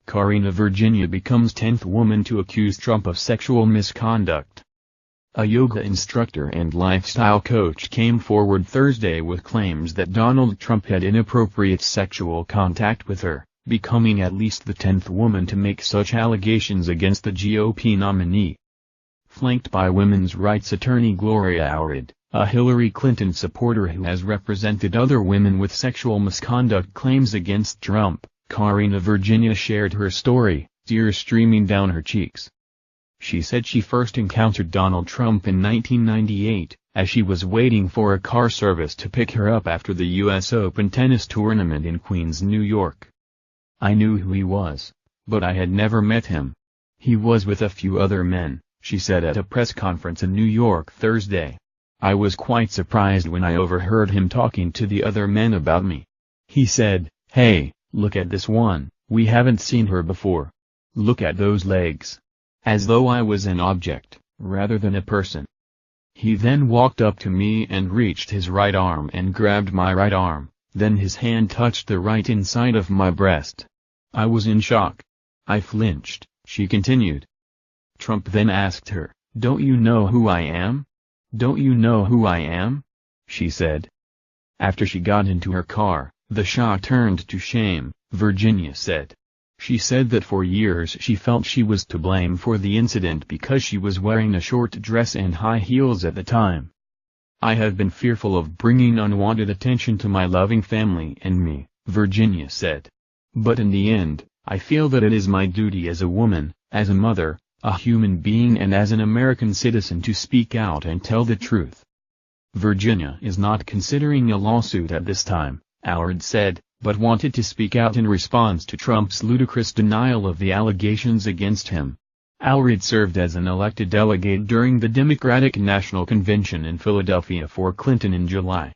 Karena Virginia becomes 10th woman to accuse Trump of sexual misconduct. A yoga instructor and lifestyle coach came forward Thursday with claims that Donald Trump had inappropriate sexual contact with her, becoming at least the 10th woman to make such allegations against the GOP nominee. Flanked by women's rights attorney Gloria Allred, a Hillary Clinton supporter who has represented other women with sexual misconduct claims against Trump, Karena Virginia shared her story, tears streaming down her cheeks. She said she first encountered Donald Trump in 1998, as she was waiting for a car service to pick her up after the U.S. Open tennis tournament in Queens, New York. I knew who he was, but I had never met him. He was with a few other men, she said at a press conference in New York Thursday. I was quite surprised when I overheard him talking to the other men about me. He said, "Hey, look at this one, we haven't seen her before. Look at those legs." As though I was an object, rather than a person. He then walked up to me and reached his right arm and grabbed my right arm, then his hand touched the right inside of my breast. I was in shock. I flinched, she continued. Trump then asked her, "Don't you know who I am? Don't you know who I am?" she said. After she got into her car, the shock turned to shame, Virginia said. She said that for years she felt she was to blame for the incident because she was wearing a short dress and high heels at the time. "I have been fearful of bringing unwanted attention to my loving family and me," Virginia said. "But in the end, I feel that it is my duty as a woman, as a mother, a human being and as an American citizen to speak out and tell the truth." Virginia is not considering a lawsuit at this time, Allred said, but wanted to speak out in response to Trump's ludicrous denial of the allegations against him. Allred served as an elected delegate during the Democratic National Convention in Philadelphia for Clinton in July.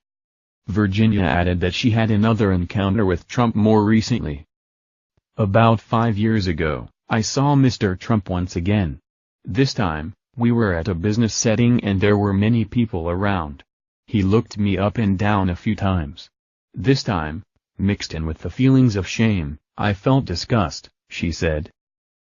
Virginia added that she had another encounter with Trump more recently. "About 5 years ago, I saw Mr. Trump once again. This time, we were at a business setting and there were many people around. He looked me up and down a few times. This time, mixed in with the feelings of shame, I felt disgust," she said.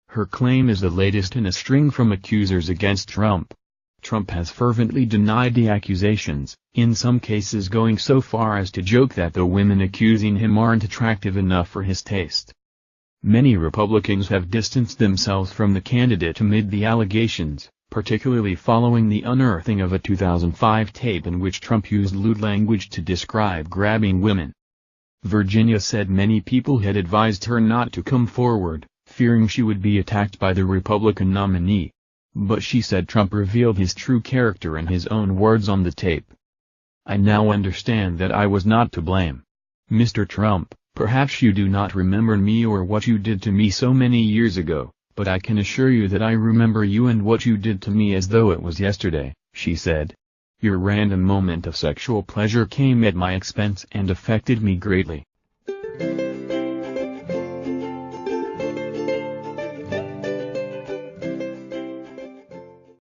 Her claim is the latest in a string from accusers against Trump. Trump has fervently denied the accusations, in some cases going so far as to joke that the women accusing him aren't attractive enough for his taste. Many Republicans have distanced themselves from the candidate amid the allegations, particularly following the unearthing of a 2005 tape in which Trump used lewd language to describe grabbing women. Virginia said many people had advised her not to come forward, fearing she would be attacked by the Republican nominee. But she said Trump revealed his true character in his own words on the tape. "I now understand that I was not to blame. Mr. Trump, perhaps you do not remember me or what you did to me so many years ago, but I can assure you that I remember you and what you did to me as though it was yesterday," she said. "Your random moment of sexual pleasure came at my expense and affected me greatly.